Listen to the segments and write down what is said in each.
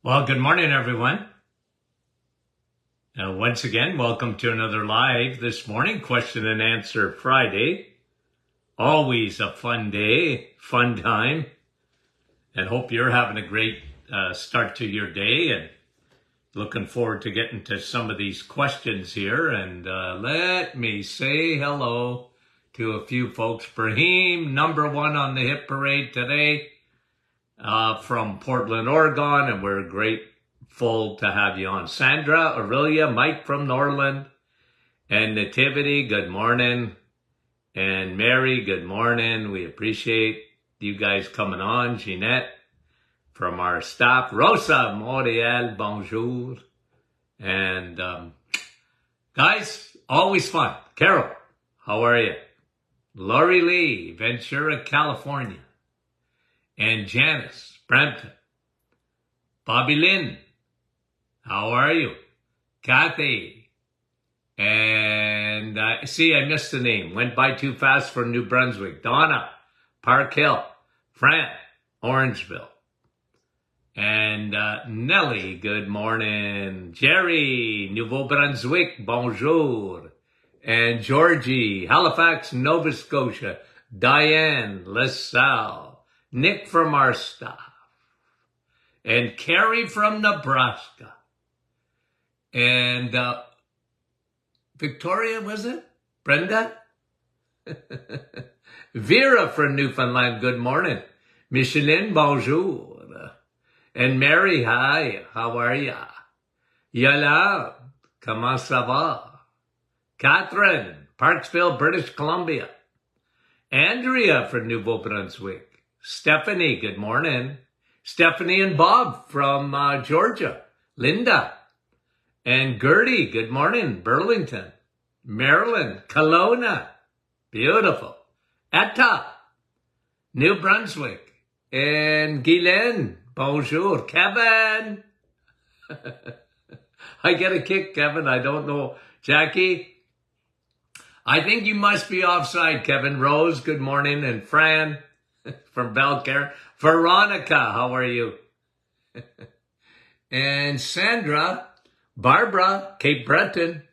Well, good morning, everyone. Once again, welcome to another live this morning, question and answer Friday. Always a fun day, fun time, and hope you're having a great start to your day and looking forward to getting to some of these questions here. And let me say hello to a few folks. Brahim, number one on the hit parade today. From Portland, Oregon, and we're grateful to have you on. Sandra, Aurelia, Mike from Norland, and Nativity, good morning. And Mary, good morning. We appreciate you guys coming on. Jeanette from our staff. Rosa Moriel, bonjour. And guys, always fun. Carol, how are you? Lori Lee, Ventura, California. And Janice, Brampton. Bobby Lynn, how are you? Kathy. And I missed the name. Went by too fast for New Brunswick. Donna, Park Hill. Fran, Orangeville. And Nellie, good morning. Jerry, Nouveau Brunswick, bonjour. And Georgie, Halifax, Nova Scotia. Diane, LaSalle. Nick from our staff, and Carrie from Nebraska, and Victoria, was it? Brenda? Vera from Newfoundland, good morning. Micheline, bonjour. And Mary, hi, how are ya? Yala, comment ça va? Catherine, Parksville, British Columbia. Andrea from Nouveau Brunswick. Stephanie, good morning. Stephanie and Bob from Georgia. Linda. And Gertie, good morning. Burlington. Maryland. Kelowna. Beautiful. Etta. New Brunswick. And Guylaine. Bonjour. Kevin. I get a kick, Kevin. I don't know. Jackie. I think you must be offside, Kevin. Rose, good morning. And Fran. From Belcare. Veronica, how are you? And Sandra, Barbara, Cape Breton,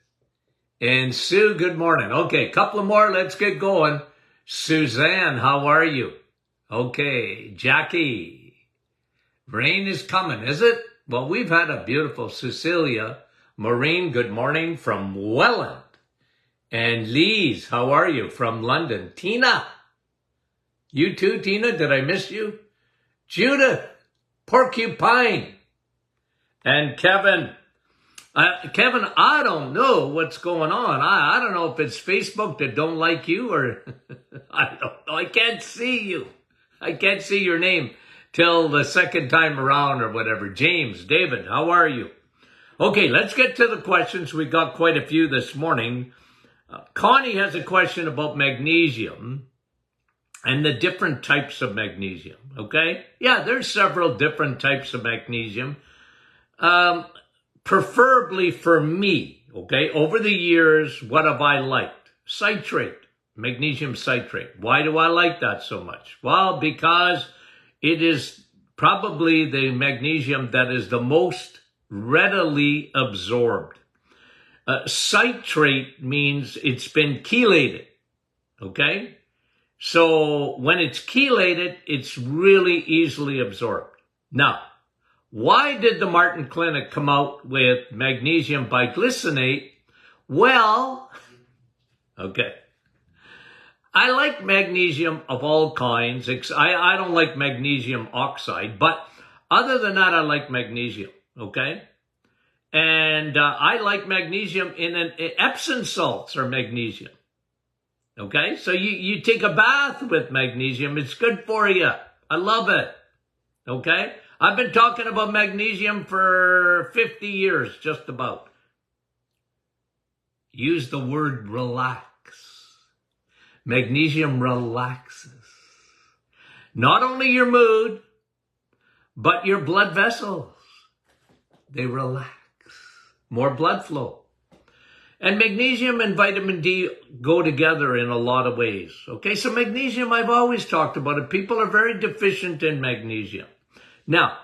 and Sue, good morning. Okay, couple of more, let's get going. Suzanne, how are you? Okay, Jackie, rain is coming, is it? Well, we've had a beautiful Cecilia. Maureen, good morning from Welland. And Lise, how are you? From London. Tina, you too, Tina? Did I miss you? Judith, Porcupine. And Kevin. Kevin, I don't know what's going on. I don't know if it's Facebook that don't like you or I don't know. I can't see you. I can't see your name till the second time around or whatever. James, David, how are you? Okay, let's get to the questions. We got quite a few this morning. Connie has a question about magnesium. And the different types of magnesium, okay? Yeah, there's several different types of magnesium. Preferably for me, okay? Over the years, what have I liked? Citrate, magnesium citrate. Why do I like that so much? Well, because it is probably the magnesium that is the most readily absorbed. Citrate means it's been chelated, okay? So when it's chelated, it's really easily absorbed. Now, why did the Martin Clinic come out with magnesium biglycinate? Well, okay. I like magnesium of all kinds. I don't like magnesium oxide, but other than that, I like magnesium, okay? And I like magnesium in Epsom salts or magnesium. Okay, so you take a bath with magnesium. It's good for you. I love it. Okay, I've been talking about magnesium for 50 years, just about. Use the word relax. Magnesium relaxes. Not only your mood, but your blood vessels. They relax. More blood flow. And magnesium and vitamin D go together in a lot of ways. Okay, so magnesium, I've always talked about it. People are very deficient in magnesium. Now,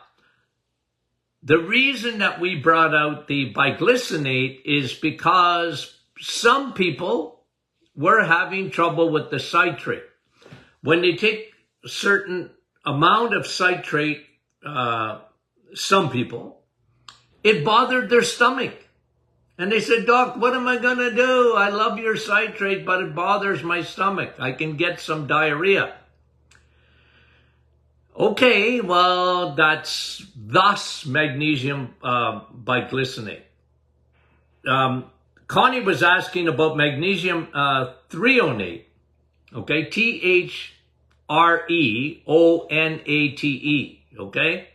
the reason that we brought out the biglycinate is because some people were having trouble with the citrate. When they take a certain amount of citrate, some people, it bothered their stomach. And they said, Doc, what am I going to do? I love your citrate, but it bothers my stomach. I can get some diarrhea. Okay, well, that's thus magnesium biglycinate. Connie was asking about magnesium threonate. Okay, Threonate. Okay,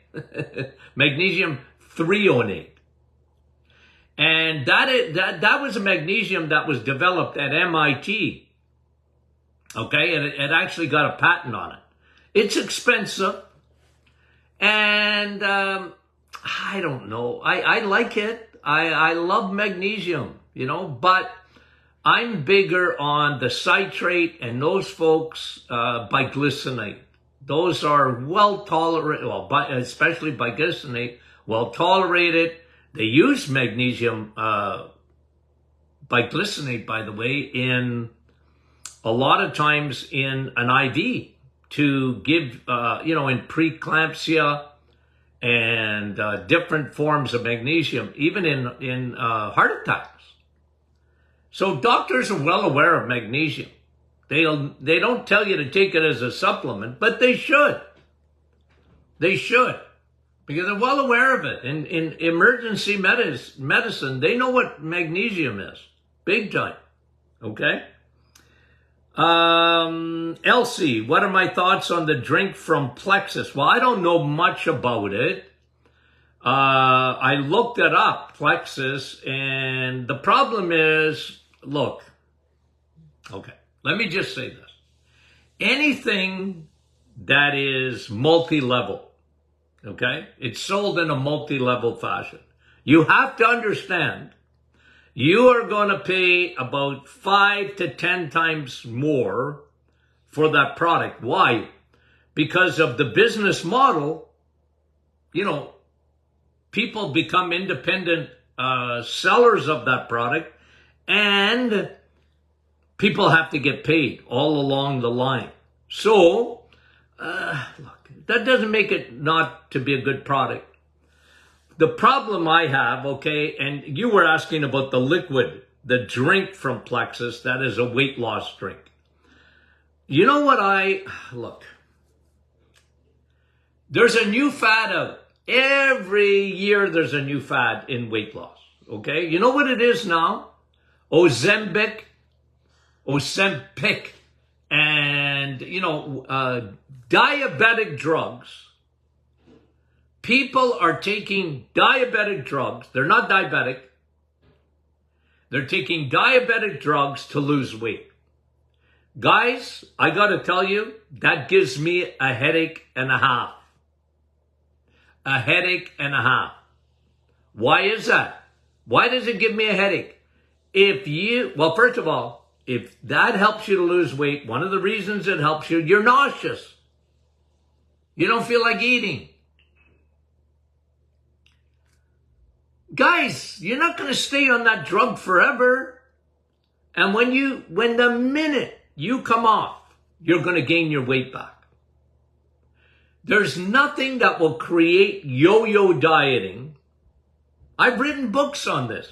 magnesium threonate. And that was a magnesium that was developed at MIT. Okay, and it actually got a patent on it. It's expensive, and I don't know. I like it. I love magnesium, you know, but I'm bigger on the citrate and those folks biglycinate. Those are well tolerated, well, especially biglycinate, well tolerated. They use magnesium biglycinate, by the way, in a lot of times in an IV to give, you know, in preeclampsia and different forms of magnesium, even in heart attacks. So doctors are well aware of magnesium. They don't tell you to take it as a supplement, but they should. They should, because they're well aware of it. In emergency medicine, they know what magnesium is, big time. Okay. Elsie, what are my thoughts on the drink from Plexus? Well, I don't know much about it. I looked it up, Plexus, and the problem is, look, okay, let me just say this. Anything that is multi-level, okay, it's sold in a multi-level fashion. You have to understand, you are going to pay about 5 to 10 times more for that product. Why? Because of the business model. You know, people become independent sellers of that product, and people have to get paid all along the line. So, look, that doesn't make it not to be a good product. The problem I have, okay, and you were asking about the liquid, the drink from Plexus, that is a weight loss drink. You know what look, there's a new fad out. Every year there's a new fad in weight loss, okay? You know what it is now? Ozempic, and, you know, diabetic drugs. People are taking diabetic drugs. They're not diabetic. They're taking diabetic drugs to lose weight. Guys, I got to tell you, that gives me a headache and a half. A headache and a half. Why is that? Why does it give me a headache? Well, first of all, if that helps you to lose weight, one of the reasons it helps you, you're nauseous. You don't feel like eating. Guys, you're not going to stay on that drug forever. And when the minute you come off, you're going to gain your weight back. There's nothing that will create yo-yo dieting. I've written books on this.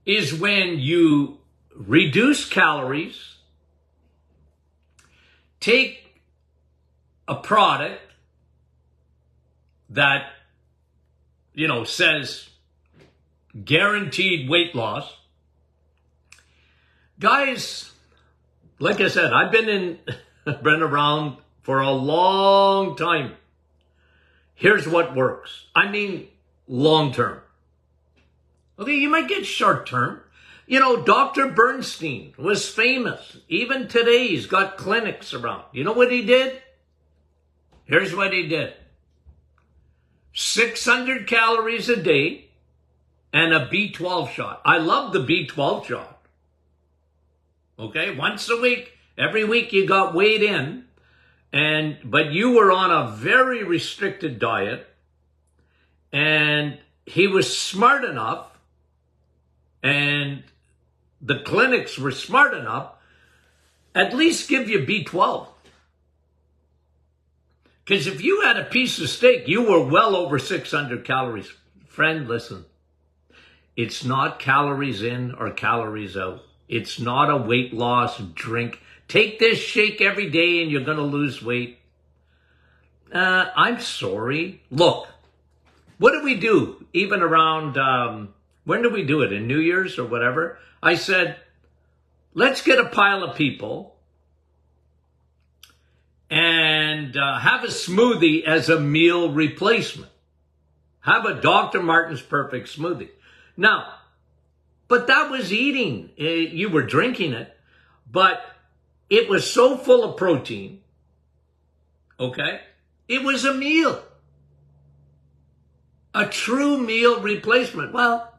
Is when you reduce calories, take a product that, you know, says guaranteed weight loss. Guys, like I said, I've been around for a long time. Here's what works. I mean, long term. Okay, you might get short term. You know, Dr. Bernstein was famous. Even today, he's got clinics around. You know what he did? Here's what he did. 600 calories a day and a B12 shot. I love the B12 shot. Okay, once a week, every week you got weighed in, but you were on a very restricted diet, And he was smart enough, and the clinics were smart enough, at least give you B12. Because if you had a piece of steak, you were well over 600 calories. Friend, listen. It's not calories in or calories out. It's not a weight loss drink. Take this shake every day and you're going to lose weight. I'm sorry. Look, what did we do? Even around, when did we do it? In New Year's or whatever? I said, let's get a pile of people and have a smoothie as a meal replacement. Have a Dr. Martin's Perfect smoothie. Now, but that was eating. You were drinking it, but it was so full of protein, okay? It was a meal. A true meal replacement. Well,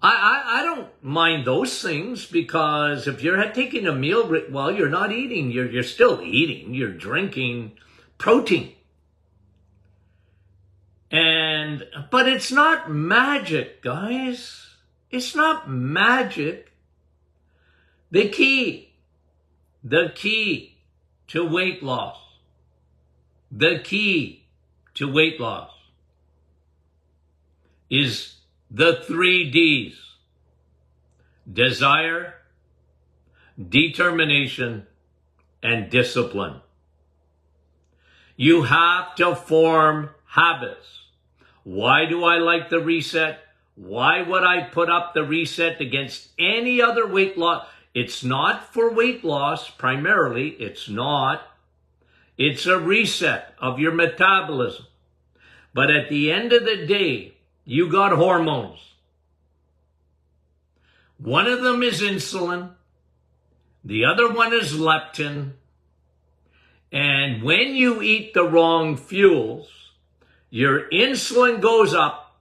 I don't mind those things, because if you're taking a meal, well, you're not eating. You're still eating. You're drinking protein. But it's not magic, guys. It's not magic. The key to weight loss, is the 3 Ds: desire, determination, and discipline. You have to form habits. Why do I like the reset? Why would I put up the reset against any other weight loss? It's not for weight loss, primarily. It's not. It's a reset of your metabolism. But at the end of the day, you got hormones. One of them is insulin. The other one is leptin. And when you eat the wrong fuels, your insulin goes up.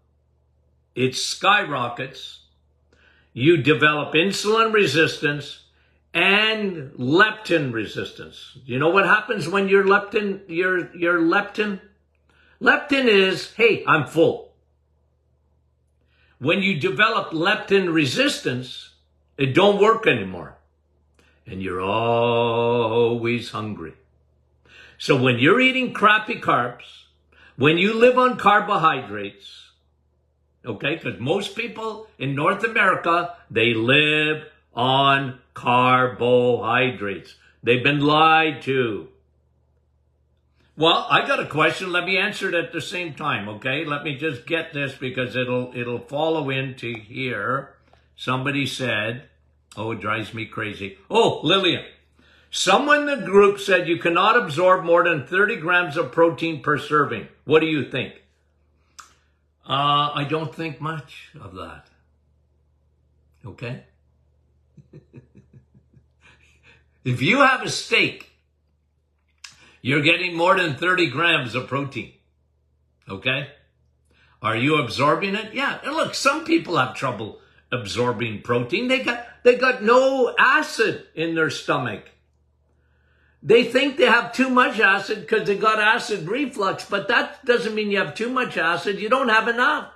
It skyrockets. You develop insulin resistance and leptin resistance. You know what happens when your leptin, your leptin? Leptin is, hey, I'm full. When you develop leptin resistance, it don't work anymore. And you're always hungry. So when you're eating crappy carbs, when you live on carbohydrates, okay, because most people in North America, they live on carbohydrates. They've been lied to. Well, I got a question. Let me answer it at the same time, okay? Let me just get this, because it'll follow into here. Somebody said, oh, it drives me crazy. Oh, Lillian. Someone in the group said you cannot absorb more than 30 grams of protein per serving. What do you think? I don't think much of that. Okay? If you have a steak, you're getting more than 30 grams of protein. Okay? Are you absorbing it? Yeah. And look, some people have trouble absorbing protein. They got no acid in their stomach. They think they have too much acid because they got acid reflux, but that doesn't mean you have too much acid. You don't have enough.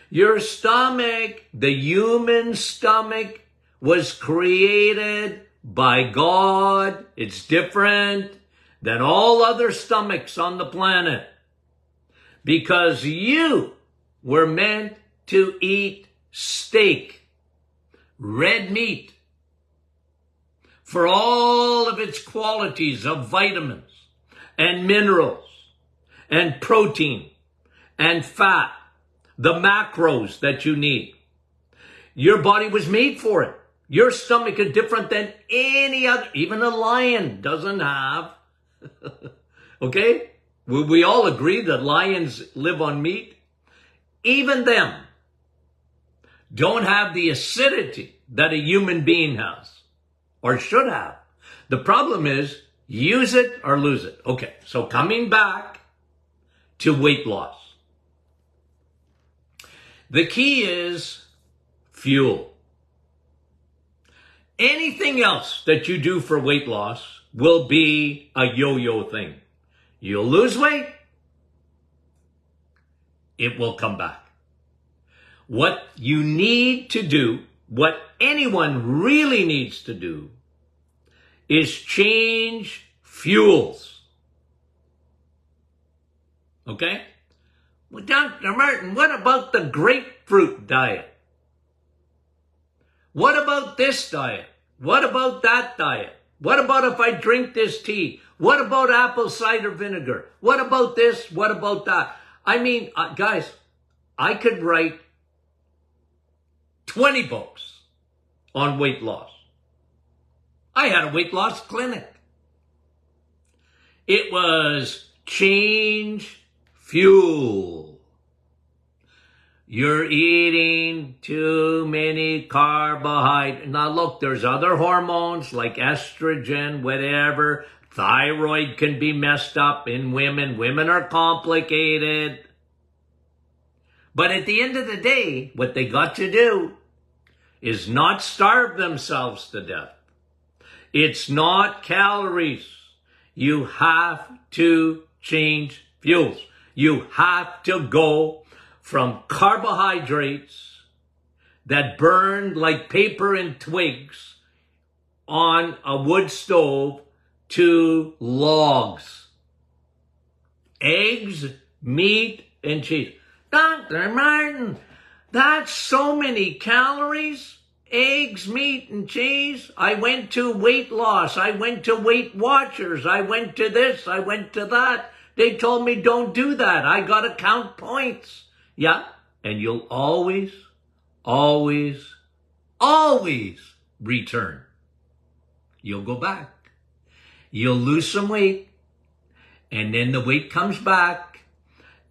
Your stomach, the human stomach, was created by God. It's different than all other stomachs on the planet, because you were meant to eat steak, red meat, for all of its qualities of vitamins and minerals and protein and fat, the macros that you need. Your body was made for it. Your stomach is different than any other. Even a lion doesn't have. Okay? We all agree that lions live on meat. Even them don't have the acidity that a human being has, or should have. The problem is, use it or lose it. Okay, so coming back to weight loss. The key is fuel. Anything else that you do for weight loss will be a yo-yo thing. You'll lose weight, it will come back. What you need to do, what anyone really needs to do, is change fuels. Okay? Well, Dr. Martin, what about the grapefruit diet? What about this diet? What about that diet? What about if I drink this tea? What about apple cider vinegar? What about this? What about that? I mean, guys, I could write 20 books on weight loss. I had a weight loss clinic. It was change fuel. You're eating too many carbohydrates. Now look, there's other hormones like estrogen, whatever. Thyroid can be messed up in women. Women are complicated. But at the end of the day, what they got to do is not starve themselves to death. It's not calories. You have to change fuels. You have to go from carbohydrates that burn like paper and twigs on a wood stove to logs. Eggs, meat, and cheese. Dr. Martin, that's so many calories. Eggs, meat, and cheese. I went to weight loss. I went to Weight Watchers. I went to this. I went to that. They told me don't do that. I got to count points. Yeah, and you'll always, always, always return. You'll go back. You'll lose some weight, and then the weight comes back,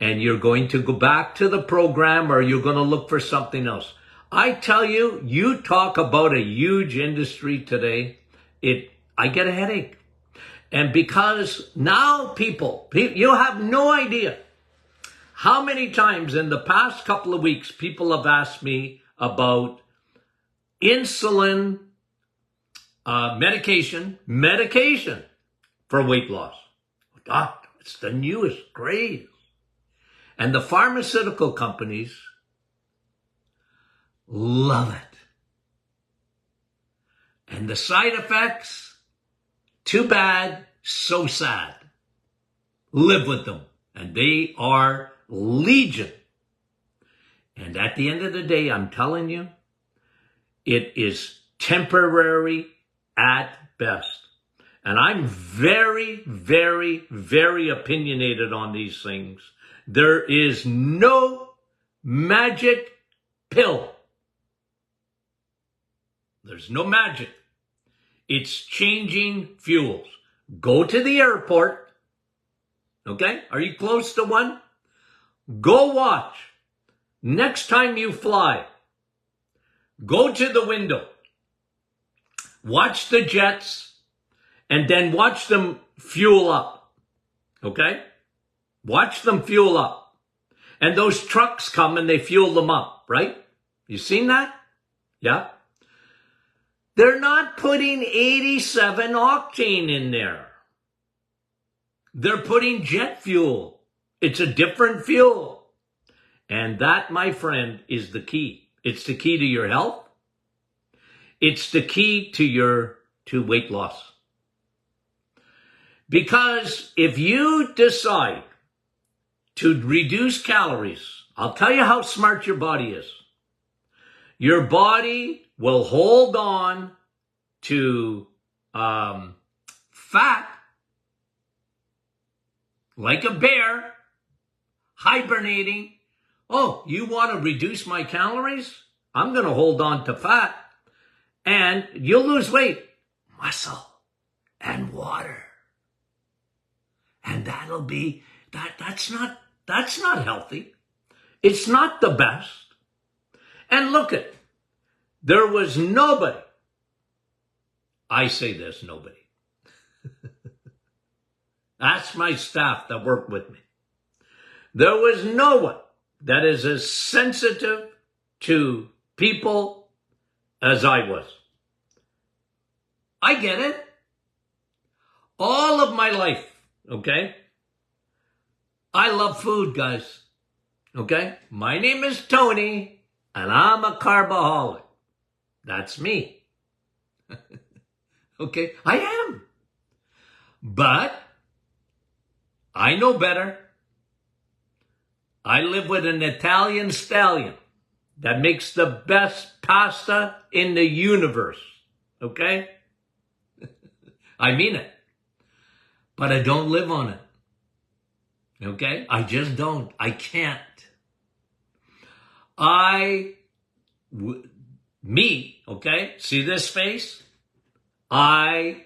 and you're going to go back to the program, or you're going to look for something else. I tell you, you talk about a huge industry today, I get a headache. And because now people, you have no idea how many times in the past couple of weeks people have asked me about insulin medication for weight loss. Doctor, it's the newest craze. And the pharmaceutical companies love it. And the side effects, too bad, so sad. Live with them. And they are legion. And at the end of the day, I'm telling you, it is temporary at best. And I'm very, very, very opinionated on these things. There is no magic pill. There's no magic. It's changing fuels. Go to the airport. Okay? Are you close to one? Go watch. Next time you fly, go to the window. Watch the jets and then watch them fuel up. Okay? Watch them fuel up. And those trucks come and they fuel them up, right? You seen that? Yeah? They're not putting 87 octane in there. They're putting jet fuel. It's a different fuel. And that, my friend, is the key. It's the key to your health. It's the key to weight loss. Because if you decide to reduce calories, I'll tell you how smart your body is. Your body will hold on to fat like a bear, hibernating. Oh, you want to reduce my calories? I'm going to hold on to fat. And you'll lose weight. Muscle and water. And that'll be, that's not healthy. It's not the best. And look at, there was nobody, I say this, nobody. That's my staff that worked with me. There was no one that is as sensitive to people as I was. I get it. All of my life, okay? I love food, guys. Okay? My name is Tony, and I'm a carboholic. That's me. Okay? I am. But I know better. I live with an Italian stallion that makes the best pasta in the universe. Okay? I mean it. But I don't live on it. Okay? I just don't. I can't. Me, okay? See this face? I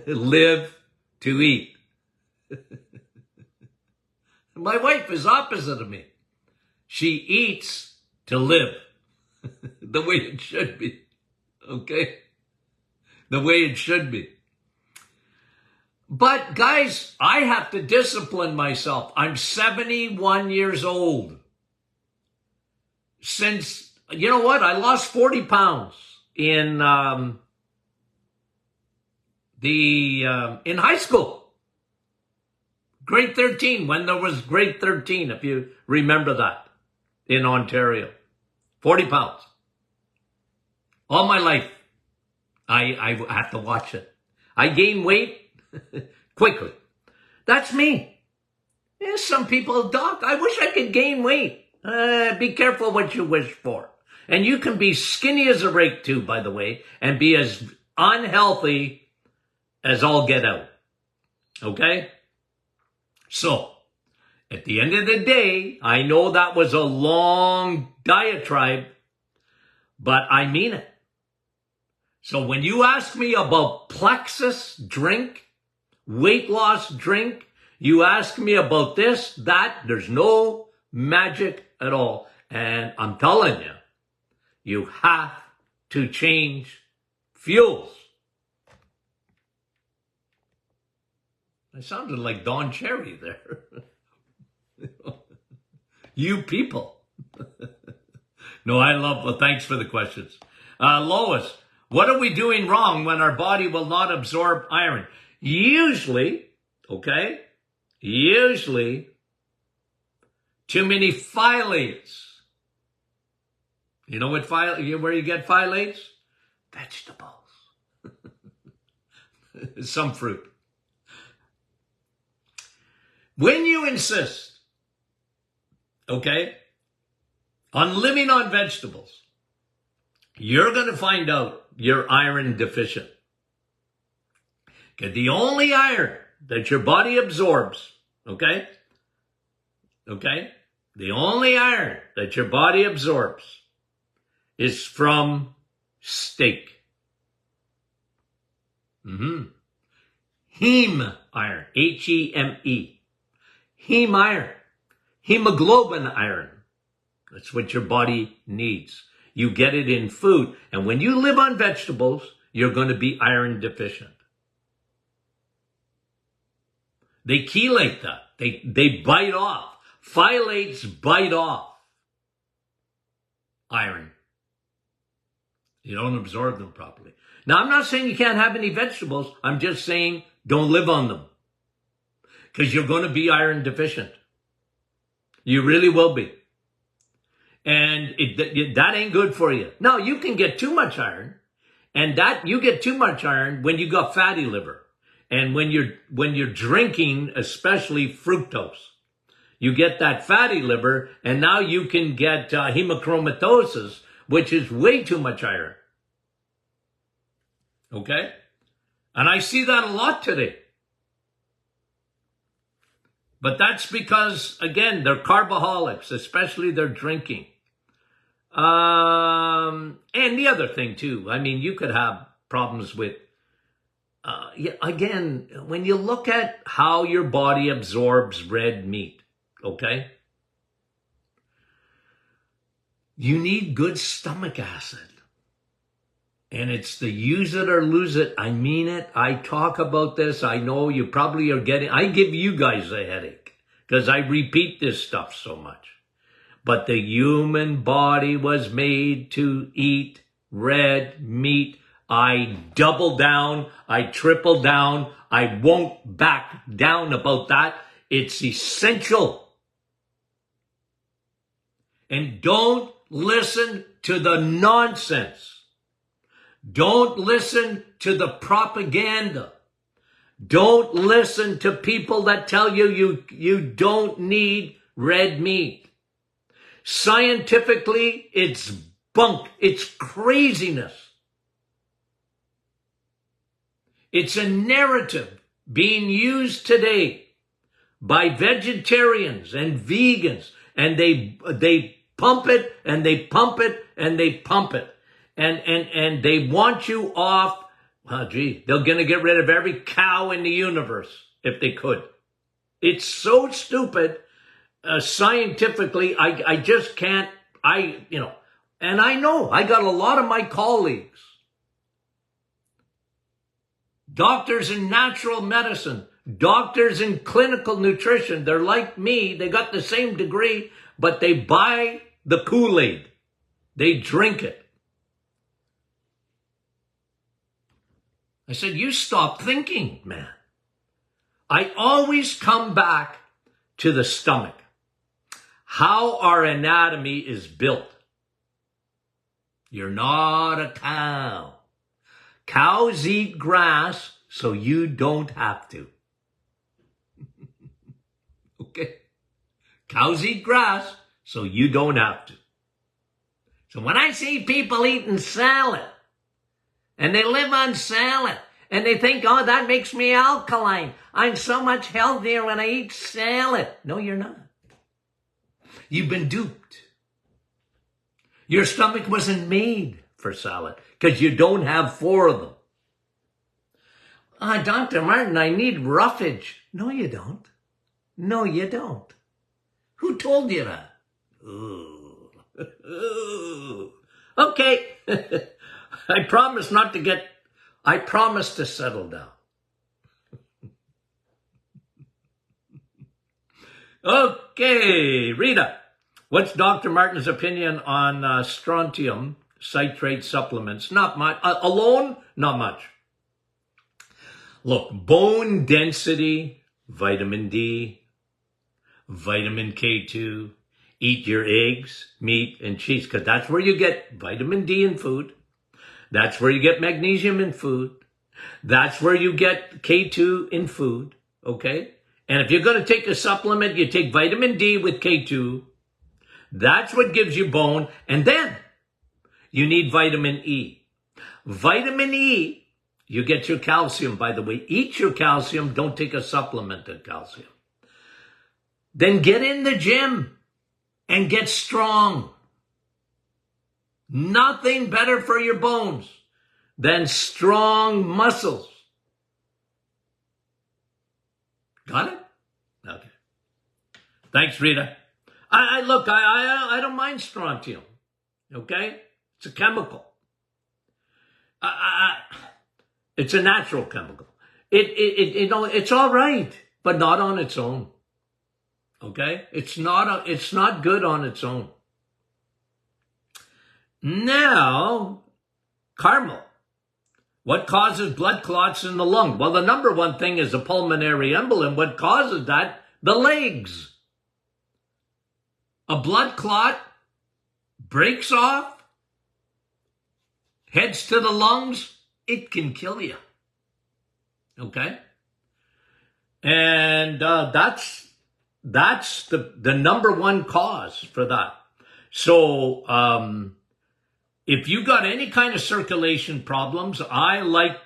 live to eat. My wife is opposite of me. She eats to live. The way it should be. Okay? The way it should be. But guys, I have to discipline myself. I'm 71 years old. Since, you know what? I lost 40 pounds in high school. Grade 13, when there was grade 13, if you remember that, in Ontario. 40 pounds. All my life, I have to watch it. I gain weight quickly. That's me. Yeah, some people, Doc, I wish I could gain weight. Be careful what you wish for. And you can be skinny as a rake too, by the way, and be as unhealthy as all get out. Okay? So, at the end of the day, I know that was a long diatribe, but I mean it. So when you ask me about Plexus drink, weight loss drink, you ask me about this, that, there's no magic at all. And I'm telling you, you have to change fuels. I sounded like Don Cherry there. You people. No, I love, well, thanks for the questions. Lois, what are we doing wrong when our body will not absorb iron? Usually, okay, too many phthalates. You know what where you get phthalates? Vegetables. Some fruit. When you insist, okay, on living on vegetables, you're going to find out you're iron deficient. Okay, the only iron that your body absorbs, okay, the only iron that your body absorbs is from steak. Heme iron, Heme. Heme iron, hemoglobin iron. That's what your body needs. You get it in food. And when you live on vegetables, you're going to be iron deficient. They chelate that. They bite off. Phthalates bite off iron. You don't absorb them properly. Now, I'm not saying you can't have any vegetables. I'm just saying don't live on them. Because you're going to be iron deficient. You really will be. And that ain't good for you. Now, you can get too much iron. And that you get too much iron when you got fatty liver. And when you're drinking, especially fructose. You get that fatty liver, and now you can get hemochromatosis, which is way too much iron. Okay? And I see that a lot today. But that's because, again, they're carboholics, especially their drinking. And the other thing, too, I mean, you could have problems with, again, when you look at how your body absorbs red meat, okay? You need good stomach acid. And it's the use it or lose it. I mean it. I talk about this. I know you probably are getting, I give you guys a headache because I repeat this stuff so much. But the human body was made to eat red meat. I double down. I triple down. I won't back down about that. It's essential. And don't listen to the nonsense. Don't listen to the propaganda. Don't listen to people that tell you don't need red meat. Scientifically, it's bunk. It's craziness. It's a narrative being used today by vegetarians and vegans, and they pump it and they pump it and they pump it. And they want you off. They're going to get rid of every cow in the universe if they could. It's so stupid. Scientifically, I just can't, and I know I got a lot of my colleagues, doctors in natural medicine, doctors in clinical nutrition. They're like me. They got the same degree, but they buy the Kool-Aid. They drink it. I said, you stop thinking, man. I always come back to the stomach. How our anatomy is built. You're not a cow. Cows eat grass, so you don't have to. Okay? Cows eat grass, so you don't have to. So when I see people eating salad, and they live on salad, and they think, oh, that makes me alkaline. I'm so much healthier when I eat salad. No, you're not. You've been duped. Your stomach wasn't made for salad because you don't have 4 of them. Dr. Martin, I need roughage. No, you don't. No, you don't. Who told you that? Ooh. Okay. I promise to settle down. Okay, Rita, what's Dr. Martin's opinion on strontium citrate supplements? Not much. Alone, not much. Look, bone density, vitamin D, vitamin K2, eat your eggs, meat, and cheese, because that's where you get vitamin D in food. That's where you get magnesium in food. That's where you get K2 in food, okay? And if you're going to take a supplement, you take vitamin D with K2. That's what gives you bone. And then you need vitamin E. Vitamin E, you get your calcium, by the way. Eat your calcium. Don't take a supplement of calcium. Then get in the gym and get strong. Nothing better for your bones than strong muscles. Got it? Okay. Thanks, Rita. I don't mind strontium. Okay? It's a chemical. It's a natural chemical. It's all right, but not on its own. Okay? It's not good on its own. Now, Carmel. What causes blood clots in the lung? Well, the number one thing is a pulmonary embolism. What causes that? The legs. A blood clot breaks off, heads to the lungs, it can kill you. Okay? And that's the number one cause for that. So, if you got any kind of circulation problems, I like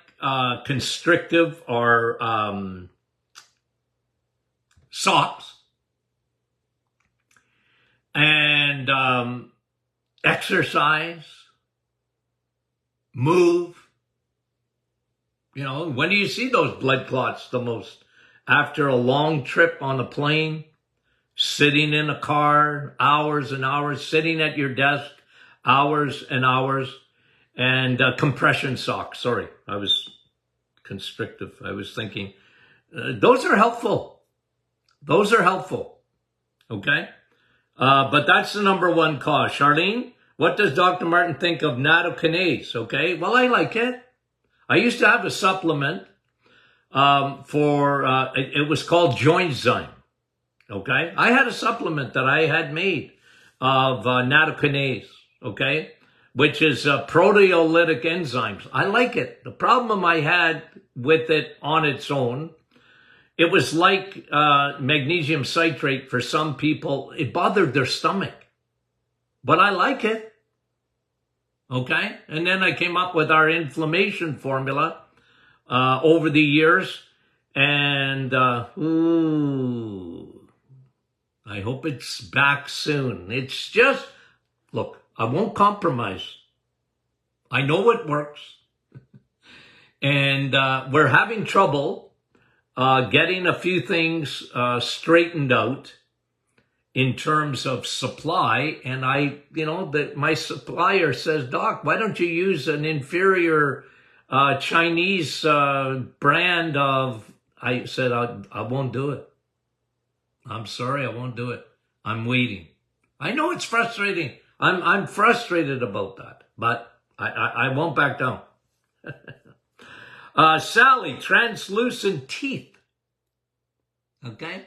constrictive or socks. And exercise, move. You know, when do you see those blood clots the most? After a long trip on a plane, sitting in a car, hours and hours, sitting at your desk, hours and hours, and compression socks. Sorry, I was constrictive. I was thinking, those are helpful. Those are helpful. Okay? But that's the number one cause. Charlene, what does Dr. Martin think of Nattokinase? Okay, well, I like it. I used to have a supplement it was called Joint Zyme. Okay, I had a supplement that I had made of Nattokinase, okay, which is proteolytic enzymes. I like it. The problem I had with it on its own, it was like magnesium citrate for some people. It bothered their stomach, but I like it, okay? And then I came up with our inflammation formula over the years, and I hope it's back soon. It's just, look, I won't compromise. I know it works. And we're having trouble getting a few things straightened out in terms of supply. And my supplier says, Doc, why don't you use an inferior Chinese brand of, I said, I won't do it. I'm sorry, I won't do it. I'm waiting. I know it's frustrating. I'm frustrated about that, but I won't back down. Sally, translucent teeth. Okay.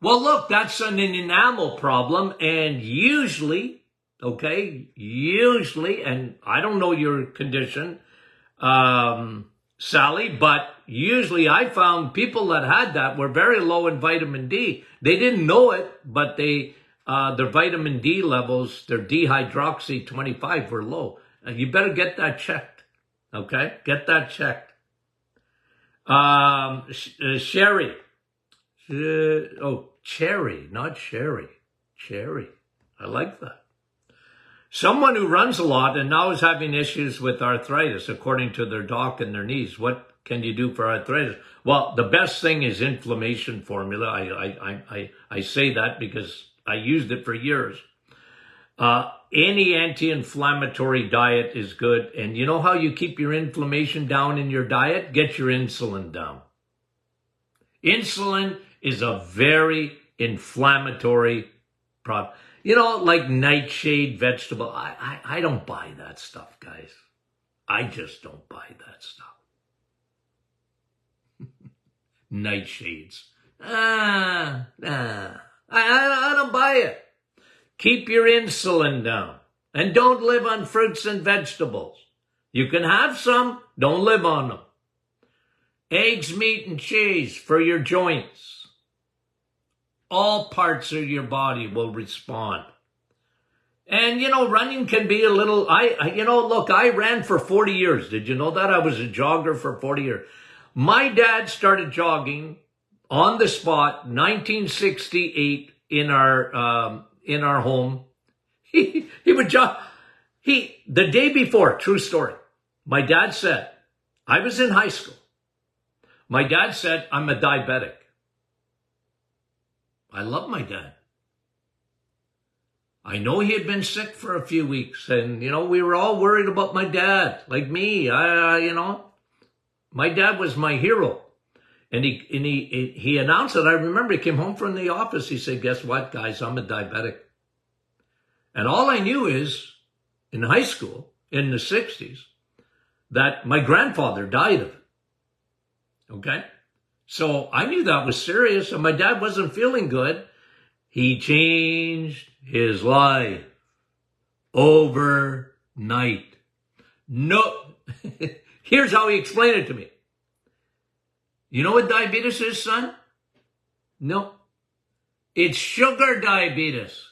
Well, look, that's an enamel problem, and usually, and I don't know your condition, Sally, but usually I found people that had that were very low in vitamin D. They didn't know it, but their vitamin D levels, their dehydroxy 25 were low. You better get that checked, okay? Get that checked. Sherry. Cherry, not Sherry. Cherry. I like that. Someone who runs a lot and now is having issues with arthritis, according to their doc and their knees. What can you do for arthritis? Well, the best thing is inflammation formula. I say that because I used it for years. Any anti-inflammatory diet is good. And you know how you keep your inflammation down in your diet? Get your insulin down. Insulin is a very inflammatory product. You know, like nightshade vegetable. I don't buy that stuff, guys. I just don't buy that stuff. Nightshades. I don't buy it. Keep your insulin down. And don't live on fruits and vegetables. You can have some, don't live on them. Eggs, meat, and cheese for your joints. All parts of your body will respond. And, running can be a little, look, I ran for 40 years. Did you know that? I was a jogger for 40 years. My dad started jogging on the spot, 1968 in our home. He would jog. The day before, true story. My dad said, I was in high school. My dad said, I'm a diabetic. I love my dad. I know he had been sick for a few weeks, and, we were all worried about my dad, like me. My dad was my hero. And he announced it. I remember he came home from the office. He said, guess what, guys? I'm a diabetic. And all I knew is, in high school, in the 60s, that my grandfather died of it. Okay? So I knew that was serious, and my dad wasn't feeling good. He changed his life overnight. No, here's how he explained it to me. You know what diabetes is, son? No. It's sugar diabetes.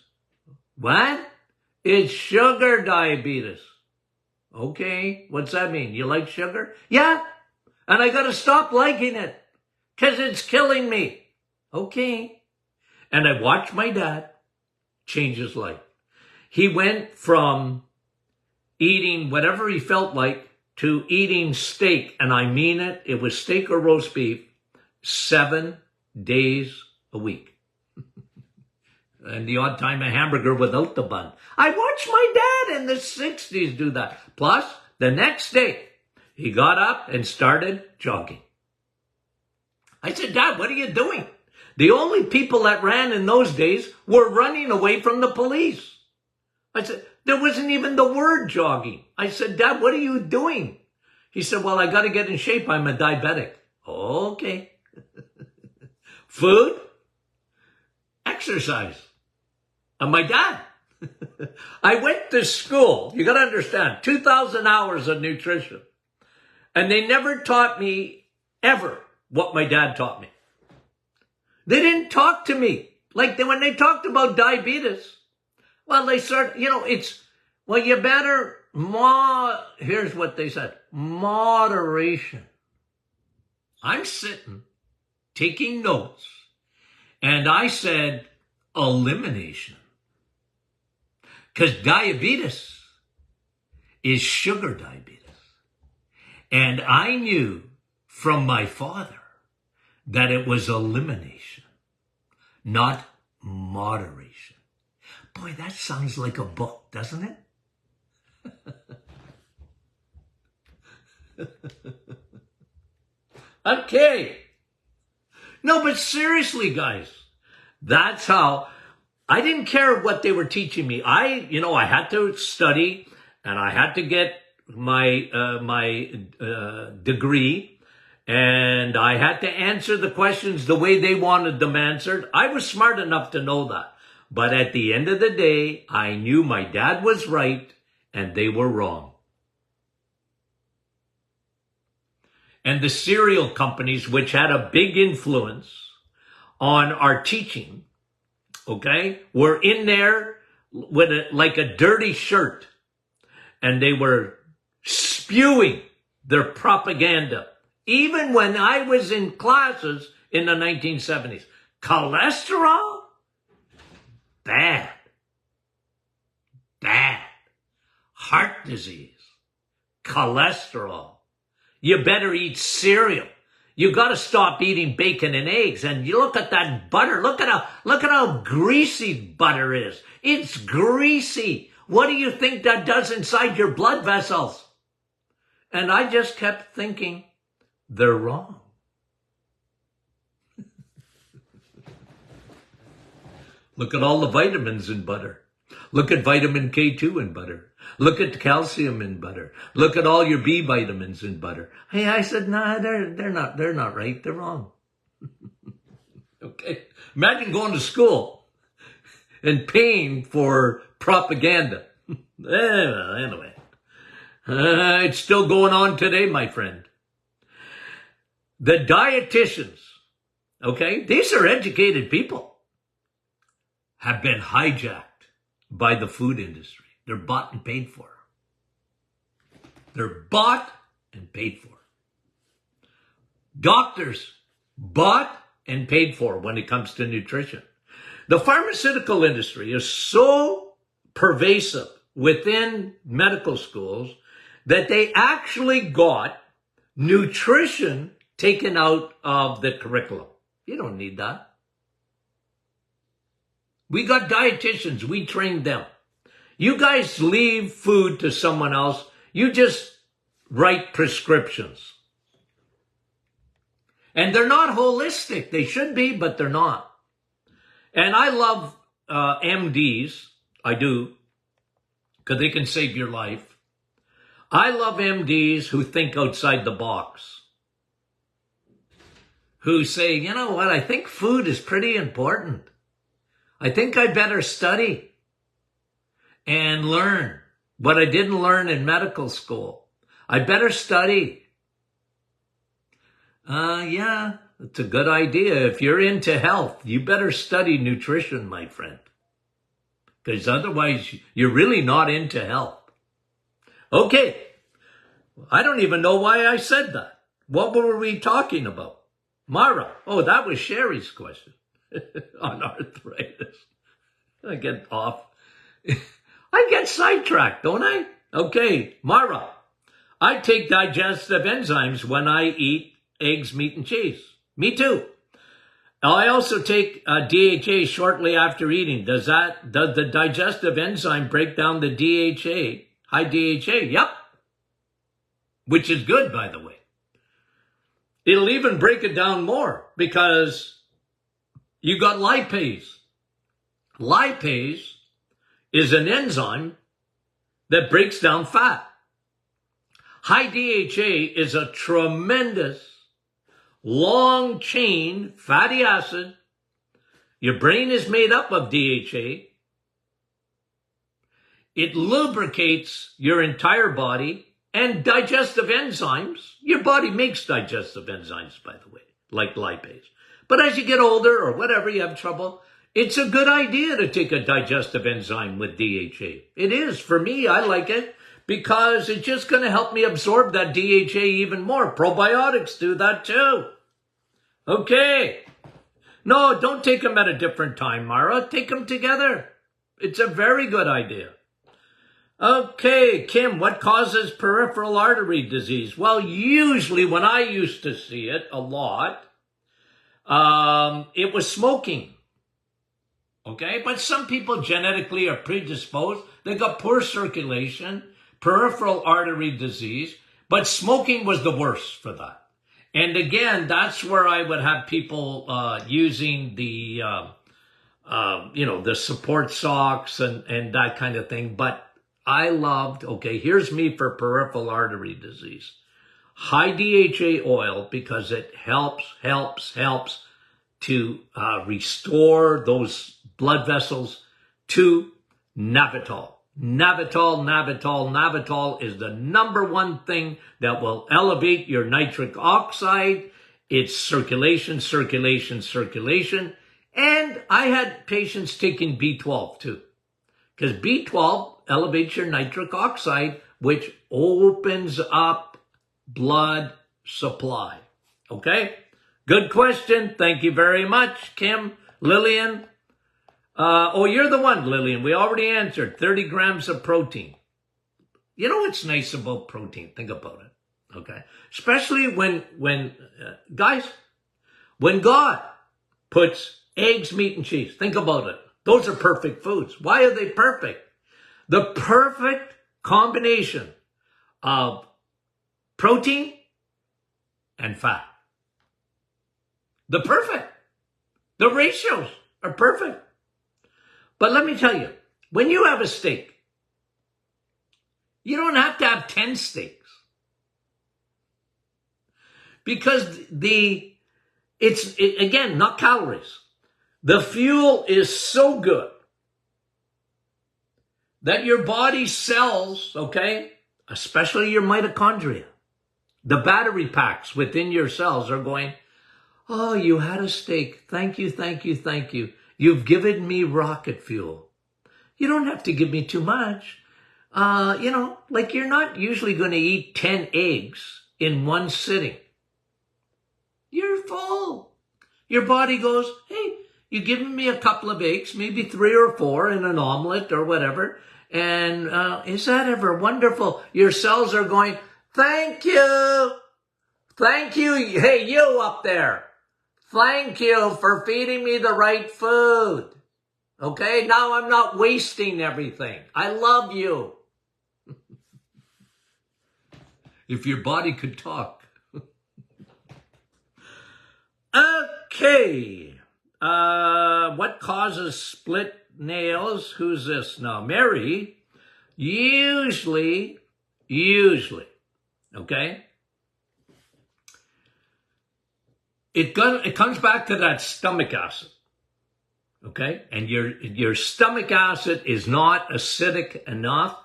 What? It's sugar diabetes. Okay, what's that mean? You like sugar? Yeah, and I gotta stop liking it because it's killing me. Okay. And I watched my dad change his life. He went from eating whatever he felt like to eating steak, and I mean it. It was steak or roast beef, 7 days a week. And the odd time a hamburger without the bun. I watched my dad in the 60s do that. Plus, the next day, he got up and started jogging. I said, Dad, what are you doing? The only people that ran in those days were running away from the police. I said, there wasn't even the word jogging. I said, Dad, what are you doing? He said, well, I got to get in shape. I'm a diabetic. Okay. Food, exercise. And my dad. I went to school, you got to understand, 2,000 hours of nutrition. And they never taught me ever what my dad taught me. They didn't talk to me. Like when they talked about diabetes, well, they started, you better, here's what they said, moderation. I'm sitting, taking notes, and I said elimination. Because diabetes is sugar diabetes. And I knew from my father that it was elimination, not moderation. Boy, that sounds like a book, doesn't it? Okay. No, but seriously, guys, that's how, I didn't care what they were teaching me. I had to study and I had to get my degree, and I had to answer the questions the way they wanted them answered. I was smart enough to know that. But at the end of the day, I knew my dad was right and they were wrong. And the cereal companies, which had a big influence on our teaching, okay, were in there with like a dirty shirt, and they were spewing their propaganda. Even when I was in classes in the 1970s, cholesterol, bad. Heart disease, cholesterol. You better eat cereal. You got to stop eating bacon and eggs. And you look at that butter. Look at how greasy butter is. It's greasy. What do you think that does inside your blood vessels? And I just kept thinking, they're wrong. Look at all the vitamins in butter. Look at vitamin K2 in butter. Look at calcium in butter. Look at all your B vitamins in butter. Hey, I said, nah, they're not right. They're wrong. Okay. Imagine going to school and paying for propaganda. Anyway, it's still going on today, my friend. The dietitians, okay, these are educated people, have been hijacked by the food industry. They're bought and paid for. They're bought and paid for. Doctors bought and paid for when it comes to nutrition. The pharmaceutical industry is so pervasive within medical schools that they actually got nutrition taken out of the curriculum. You don't need that. We got dietitians. We trained them. You guys leave food to someone else. You just write prescriptions. And they're not holistic. They should be, but they're not. And I love MDs. I do. Because they can save your life. I love MDs who think outside the box. Who say, you know what, I think food is pretty important. I think I better study and learn what I didn't learn in medical school. I better study. Yeah, it's a good idea. If you're into health, you better study nutrition, my friend. Because otherwise, you're really not into health. Okay. I don't even know why I said that. What were we talking about? Mara. Oh, that was Sherry's question on arthritis. I get off. I get sidetracked, don't I? Okay, Mara. I take digestive enzymes when I eat eggs, meat, and cheese. Me too. I also take DHA shortly after eating. Does the digestive enzyme break down the DHA? High DHA? Yep. Which is good, by the way. It'll even break it down more because you got lipase. Lipase is an enzyme that breaks down fat. High DHA is a tremendous long chain fatty acid. Your brain is made up of DHA. It lubricates your entire body, and digestive enzymes. Your body makes digestive enzymes, by the way, like lipase. But as you get older or whatever, you have trouble, it's a good idea to take a digestive enzyme with DHA. It is. For me, I like it because it's just going to help me absorb that DHA even more. Probiotics do that too. Okay. No, don't take them at a different time, Mara. Take them together. It's a very good idea. Okay, Kim, what causes peripheral artery disease? Well, usually when I used to see it a lot, it was smoking. Okay, but some people genetically are predisposed. They got poor circulation, peripheral artery disease, but smoking was the worst for that. And again, that's where I would have people using the, the support socks and that kind of thing. But I loved, okay, here's me for peripheral artery disease. High DHA oil because it helps to restore those blood vessels to Navital. Navital is the number one thing that will elevate your nitric oxide. It's circulation. And I had patients taking B12 too. Because B12 elevates your nitric oxide, which opens up blood supply. Okay? Good question. Thank you very much, Kim. Lillian. You're the one, Lillian. We already answered. 30 grams of protein. You know what's nice about protein? Think about it. Okay? Especially when God puts eggs, meat, and cheese. Think about it. Those are perfect foods. Why are they perfect? The perfect combination of protein and fat. The ratios are perfect. But let me tell you, when you have a steak, you don't have to have 10 steaks. Because again, not calories. The fuel is so good that your body cells, okay, especially your mitochondria, the battery packs within your cells are going, oh, you had a steak. Thank you. You've given me rocket fuel. You don't have to give me too much. Like you're not usually going to eat 10 eggs in one sitting. You're full. Your body goes, hey, you've given me a couple of eggs, maybe 3 or 4 in an omelet or whatever. And is that ever wonderful? Your cells are going, thank you. Hey, you up there. Thank you for feeding me the right food. Okay, now I'm not wasting everything. I love you. If your body could talk. Okay. What causes split nails? Who's this now? Mary. Usually. Okay. It comes back to that stomach acid. Okay. And your stomach acid is not acidic enough.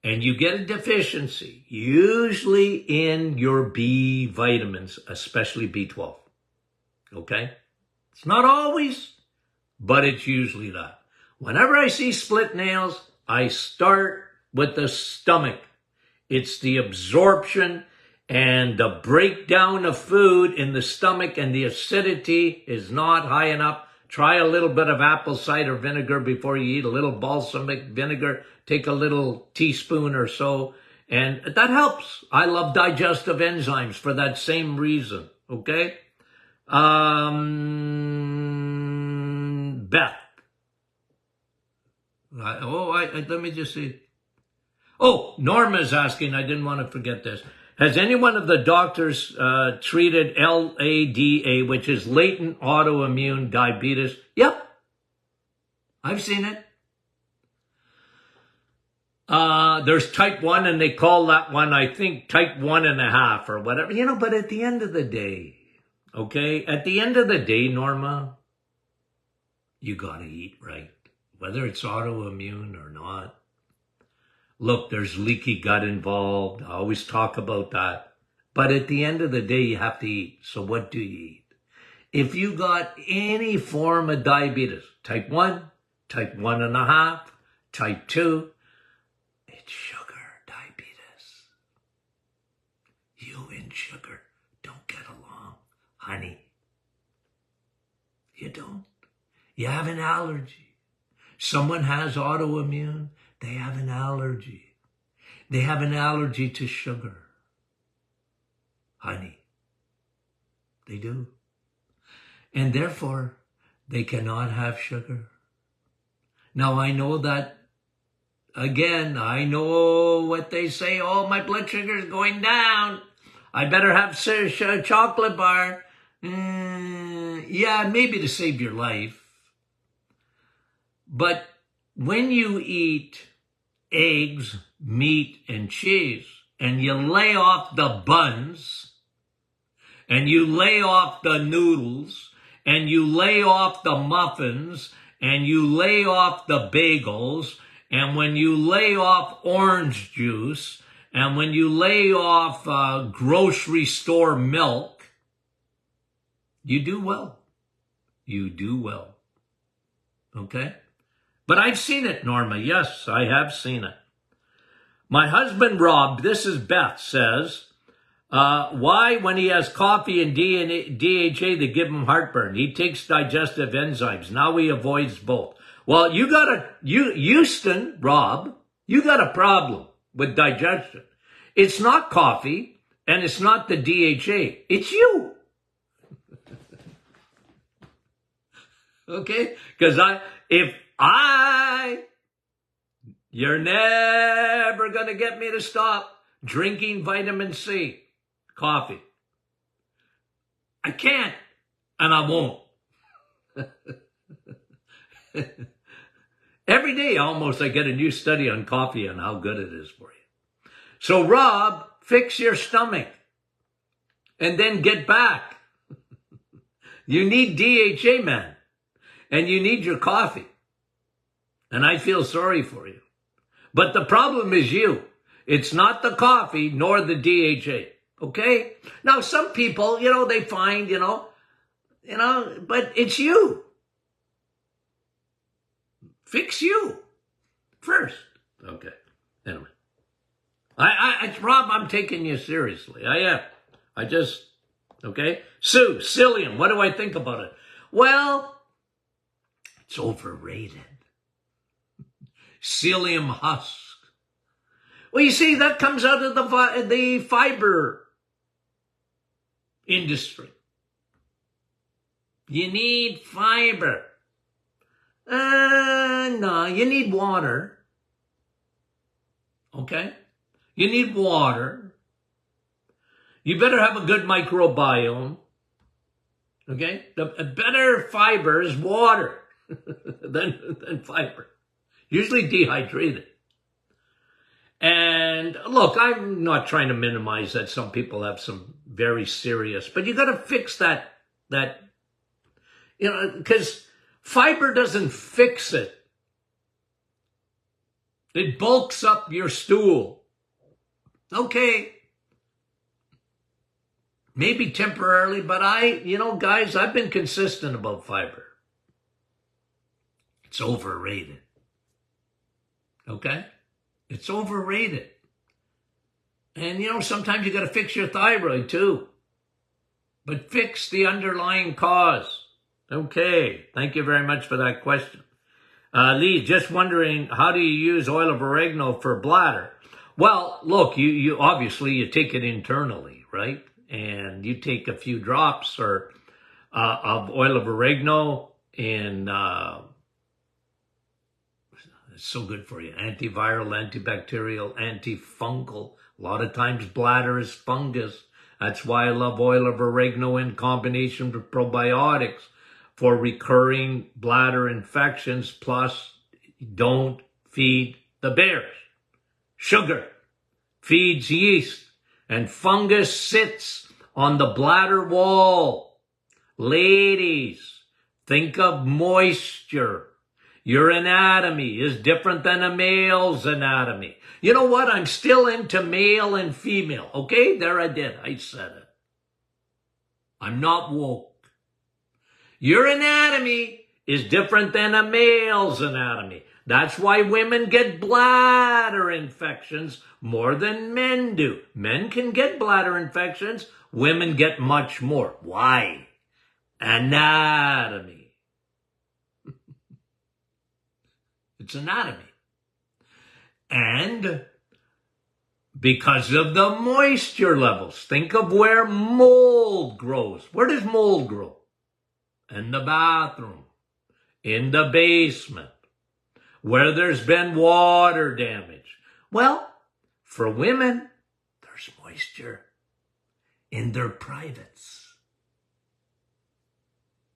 And you get a deficiency, usually in your B vitamins, especially B12. Okay? It's not always, but it's usually that. Whenever I see split nails, I start with the stomach. It's the absorption and the breakdown of food in the stomach, and the acidity is not high enough. Try a little bit of apple cider vinegar before you eat, a little balsamic vinegar. Take a little teaspoon or so, and that helps. I love digestive enzymes for that same reason, okay? Beth. Let me just see. Oh, Norma's asking, I didn't want to forget this. Has any one of the doctors treated LADA, which is latent autoimmune diabetes? Yep. I've seen it. There's type 1, and they call that one, I think, type 1.5 or whatever. But at the end of the day, okay? At the end of the day, Norma, you gotta eat right. whether it's autoimmune or not. Look, there's leaky gut involved. I always talk about that. But at the end of the day, you have to eat. So what do you eat? If you got any form of diabetes, type 1, type 1.5, type 2, it's sugar diabetes. You and sugar don't get along, honey. You don't. You have an allergy. Someone has autoimmune, they have an allergy. They have an allergy to sugar. Honey. They do. And therefore, they cannot have sugar. Now, I know that, again, I know what they say. Oh, my blood sugar is going down. I better have a chocolate bar. Yeah, maybe to save your life. But when you eat eggs, meat, and cheese, and you lay off the buns, and you lay off the noodles, and you lay off the muffins, and you lay off the bagels, and when you lay off orange juice, and when you lay off grocery store milk, you do well. You do well. Okay? But I've seen it, Norma. Yes, I have seen it. My husband, Rob, this is Beth, says, why, when he has coffee and DHA, they give him heartburn? He takes digestive enzymes. Now he avoids both. Well, Houston, Rob, you got a problem with digestion. It's not coffee, and it's not the DHA. It's you. Okay? Because you're never going to get me to stop drinking vitamin C, coffee. I can't, and I won't. Every day, almost, I get a new study on coffee and how good it is for you. So, Rob, fix your stomach and then get back. You need DHA, man, and you need your coffee. And I feel sorry for you. But the problem is you. It's not the coffee nor the DHA. Okay? Now, some people, they find, but it's you. Fix you first. Okay. Anyway. Rob, I'm taking you seriously. I am. Okay? Sue, psyllium, what do I think about it? Well, it's overrated. Psyllium husk. Well, you see, that comes out of the fiber industry. You need fiber. No, you need water. Okay? You need water. You better have a good microbiome. Okay? The better fiber is water than fiber. Usually dehydrated. And look, I'm not trying to minimize that some people have some very serious, but you got to fix that, because fiber doesn't fix it. It bulks up your stool. Okay. Maybe temporarily, but guys, I've been consistent about fiber. It's overrated. Okay? It's overrated. And, sometimes you got to fix your thyroid too. But fix the underlying cause. Okay. Thank you very much for that question. Lee, just wondering, how do you use oil of oregano for bladder? Well, look, you obviously you take it internally, right? And you take a few drops of oil of oregano, and it's so good for you. Antiviral, antibacterial, antifungal. A lot of times bladder is fungus. That's why I love oil of oregano in combination with probiotics for recurring bladder infections. Plus, don't feed the bears. Sugar feeds yeast, and fungus sits on the bladder wall. Ladies, think of moisture. Your anatomy is different than a male's anatomy. You know what? I'm still into male and female. Okay, there I did. I said it. I'm not woke. Your anatomy is different than a male's anatomy. That's why women get bladder infections more than men do. Men can get bladder infections. Women get much more. Why? Anatomy. It's anatomy. And because of the moisture levels, think of where mold grows. Where does mold grow? In the bathroom, in the basement, where there's been water damage. Well, for women, there's moisture in their privates.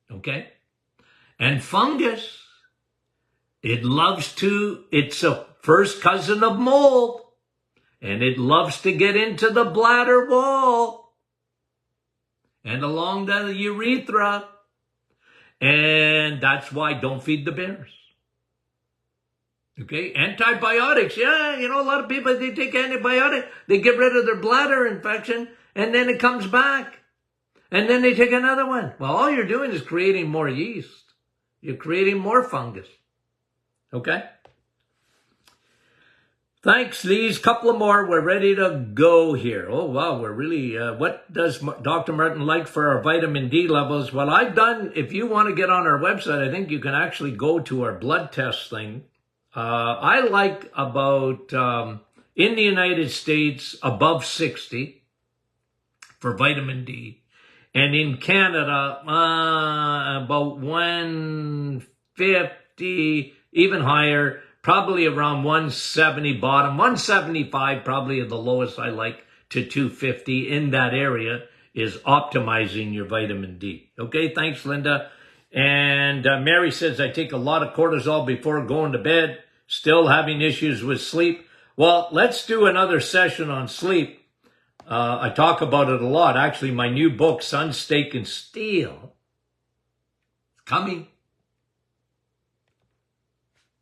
Okay? And fungus, it's a first cousin of mold, and it loves to get into the bladder wall and along the urethra. And that's why don't feed the bears. Okay, antibiotics. Yeah, you know, a lot of people, they take antibiotics, they get rid of their bladder infection, and then it comes back. And then they take another one. Well, all you're doing is creating more yeast. You're creating more fungus. Okay? Thanks, Lise. Couple of more. We're ready to go here. Oh, wow. We're really, what does Dr. Martin like for our vitamin D levels? Well, I've done, if you want to get on our website, I think you can actually go to our blood test thing. I like about, in the United States, above 60 for vitamin D. And in Canada, about 150, even higher, probably around 170 bottom, 175 probably the lowest I like, to 250 in that area is optimizing your vitamin D. Okay, thanks, Linda. And Mary says, I take a lot of cortisol before going to bed, still having issues with sleep. Well, let's do another session on sleep. I talk about it a lot. Actually, my new book, Sun, Steak, and Steel, is coming.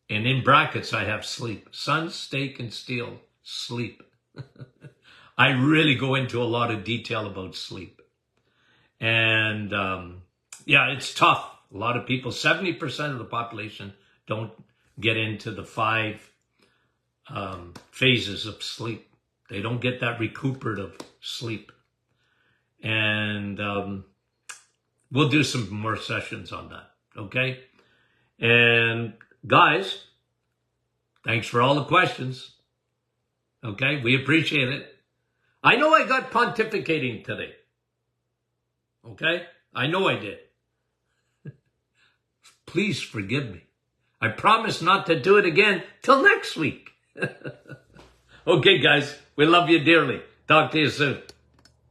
And in brackets, I have sleep. Sun, steak, and steel. Sleep. I really go into a lot of detail about sleep. And yeah, it's tough. A lot of people, 70% of the population don't get into the 5 phases of sleep. They don't get that recuperative sleep. And we'll do some more sessions on that. Okay? And guys, thanks for all the questions. Okay, we appreciate it. I know I got pontificating today. Okay, I know I did. Please forgive me. I promise not to do it again till next week. Okay, guys, we love you dearly. Talk to you soon.